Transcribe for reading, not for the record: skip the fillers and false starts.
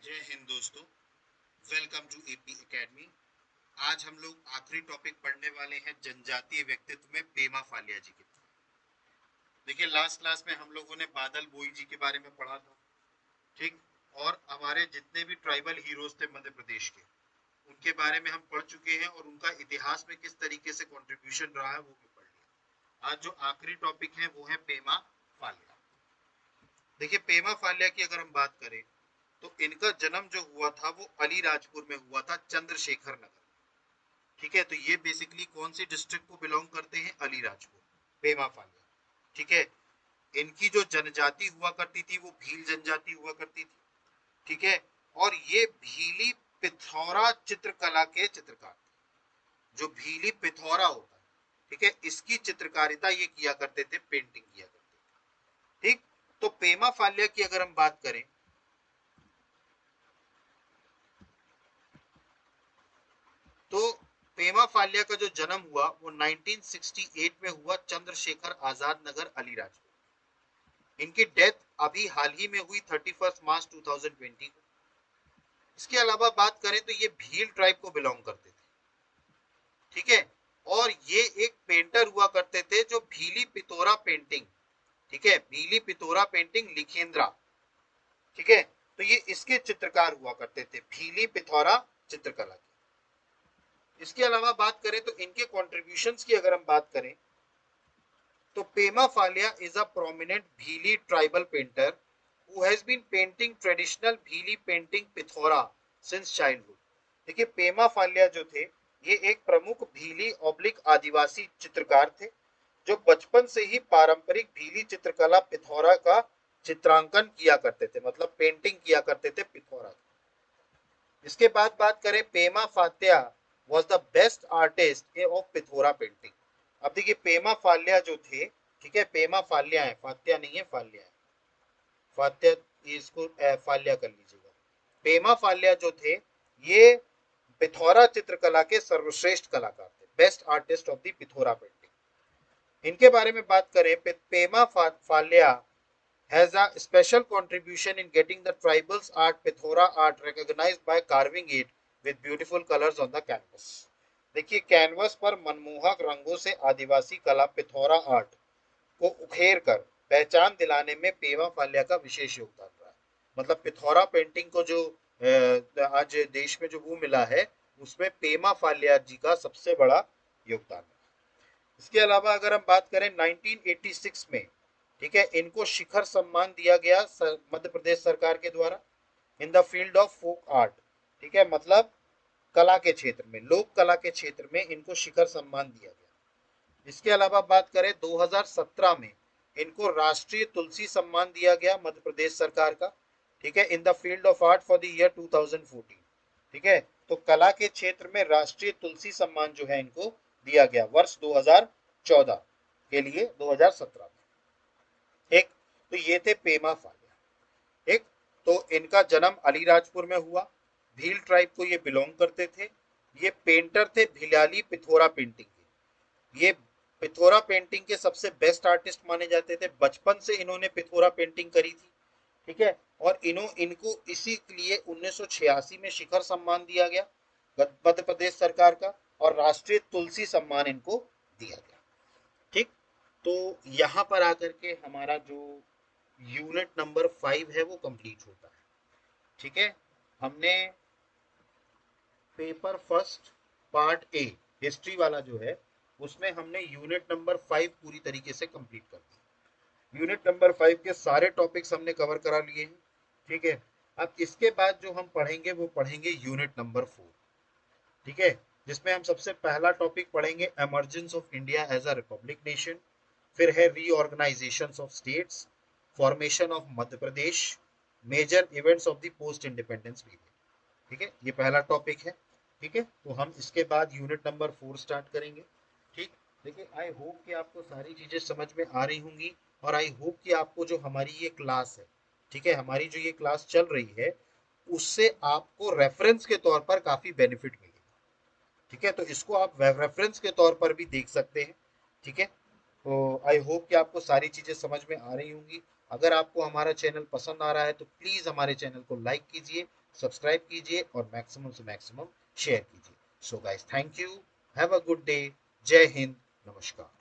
जय हिंद दोस्तों। Welcome to AP Academy. आज हम लोग आखिरी टॉपिक पढ़ने वाले हैं जनजातीय व्यक्तित्व में पेमा फालिया जी के। देखिए, लास्ट क्लास में हम लोगों ने बादल बोई जी के बारे में पढ़ा था, ठीक। और हमारे जितने भी ट्राइबल हीरोज थे मध्य प्रदेश के, उनके बारे में हम पढ़ चुके हैं और उनका इतिहास में किस तरीके से कंट्रीब्यूशन रहा है वो भी पढ़ लिया। आज जो आखिरी टॉपिक है वो है पेमा फालिया। देखिए, पेमा फालिया की अगर हम बात करें तो इनका जन्म जो हुआ था वो अलीराजपुर में हुआ था, चंद्रशेखर नगर। ठीक है, तो ये बेसिकली कौन सी डिस्ट्रिक्ट को बिलोंग करते हैं? अलीराजपुर, पेमा फालिया। ठीक है, इनकी जो जनजाति हुआ करती थी वो भील जनजाति हुआ करती थी। ठीक है, और ये भीली पिथौरा चित्रकला के चित्रकार थे। जो भीली पिथौरा होता है, ठीक है, इसकी चित्रकारिता ये किया करते थे, पेंटिंग किया करते थे। ठीक, तो पेमा फालिया की अगर हम बात करें तो पेमा फालिया का जो जन्म हुआ वो 1968 में हुआ, चंद्रशेखर आजाद नगर, अलीराजपुर। इनकी डेथ अभी हाल ही में हुई 31 मार्च 2020 को। इसके अलावा बात करें तो ये भील ट्राइब को बिलोंग करते थे। ठीक है, और ये एक पेंटर हुआ करते थे जो भीली पितोरा पेंटिंग, ठीक है, भीली पितोरा पेंटिंग लिखेंद्रा, ठीक है, तो ये इसके चित्रकार हुआ करते थे, भीली पिथौरा चित्रकला के। इसके अलावा बात करें तो इनके कॉन्ट्रीब्यूशंस की अगर हम बात करें तो Pema Fatya is a prominent Bhili tribal painter who has been painting traditional Bhili painting Pithora since childhood. देखिए, पेमा फालिया जो थे ये एक प्रमुख भीली ऑब्लिक आदिवासी चित्रकार थे जो बचपन से ही पारंपरिक भीली चित्रकला पिथौरा का चित्रांकन किया करते थे, मतलब पेंटिंग किया करते थे पिथौरा। इसके बाद बात करें, Pema Fatya was the best artist of Pithora painting. अब देखिए, पेमा फाल्या जो थे, ठीक है, पेमा फाल्या है, फात्या नहीं है, फाल्या है। फात्या, इसको फाल्या कर लीजिएगा। पेमा फाल्या जो थे ये पिथौरा चित्रकला के सर्वश्रेष्ठ कलाकार थे, best artist of the Pithora painting. इनके बारे में बात करें, पेमा फाल्या has a special contribution in getting the tribals art, Pithora art, recognized by carving it with beautiful colors on the canvas. देखिए, कैनवस पर मनमोहक रंगों से आदिवासी कला पिथौरा आर्ट को उखेर कर पहचान दिलाने में पेमा फाल्या का विशेष योगदान रहा है। मतलब पिथौरा पेंटिंग को जो आज देश में जो वो मिला है, उसमें पेमा फाल्या जी का सबसे बड़ा योगदान है। इसके अलावा अगर हम बात करें 1986 में, ठीक है, इनको शिखर सम्मान दिया गया मध्य प्रदेश सरकार के द्वारा in the field of folk art. ठीक है, मतलब कला के क्षेत्र में, लोक कला के क्षेत्र में इनको शिखर सम्मान दिया गया। इसके अलावा बात करें 2017 में इनको राष्ट्रीय तुलसी सम्मान दिया गया मध्य प्रदेश सरकार का, ठीक है, इन the field of art for the year 2014। ठीक है, तो कला के क्षेत्र में राष्ट्रीय तुलसी सम्मान जो है इनको दिया गया वर्ष 2014 के लिए, 2017 में। एक, तो ये थे पेमा फालिया। एक, तो इनका जन्म अलीराजपुर में हुआ, भील ट्राइब को ये बिलोंग करते थे। ये पेंटर थे भिलाली पिथौरा पेंटिंग के। ये पिथौरा पेंटिंग के सबसे बेस्ट आर्टिस्ट माने जाते थे, बचपन से इन्होंने पिथौरा पेंटिंग करी थी। ठीक है, और इनको इसी लिए 1986 में शिखर सम्मान दिया गया मध्य प्रदेश सरकार का, और राष्ट्रीय तुलसी सम्मान इनको दिया गया। ठीक, तो यहाँ पर आकर के हमारा जो यूनिट नंबर 5 है वो कंप्लीट होता है। ठीक है, हमने paper first part A history वाला जो है उसमें हमने यूनिट नंबर 5 पूरी तरीके से कंप्लीट कर दिया। यूनिट नंबर 5 के सारे टॉपिक्स हमने कवर करा लिए हैं। ठीक है, अब इसके बाद जो हम पढ़ेंगे वो पढ़ेंगे यूनिट नंबर 4। ठीक है, जिसमें हम सबसे पहला टॉपिक पढ़ेंगे emergence of India as a republic nation, फिर है reorganization of states, formation of Madhya Pradesh, major events of the post independence period. ठीक है, ये पहला टॉपिक है। ठीक है, तो हम इसके बाद यूनिट नंबर 4 स्टार्ट करेंगे। ठीक, देखिए, आई होप कि आपको सारी चीजें समझ में आ रही होंगी, और आई होप कि आपको जो हमारी ये क्लास है, ठीक है, हमारी जो ये क्लास चल रही है उससे आपको रेफरेंस के तौर पर काफी बेनिफिट मिलेगा। ठीक है, तो इसको आप रेफरेंस के तौर पर भी देख सकते हैं। ठीक है, तो आई होप कि आपको सारी चीजें समझ में आ रही होंगी। अगर आपको हमारा चैनल पसंद आ रहा है तो प्लीज हमारे चैनल को लाइक कीजिए, सब्सक्राइब कीजिए और मैक्सिमम से मैक्सिमम शेयर कीजिए। So guys, thank you, have a good day, जय हिंद, नमस्कार।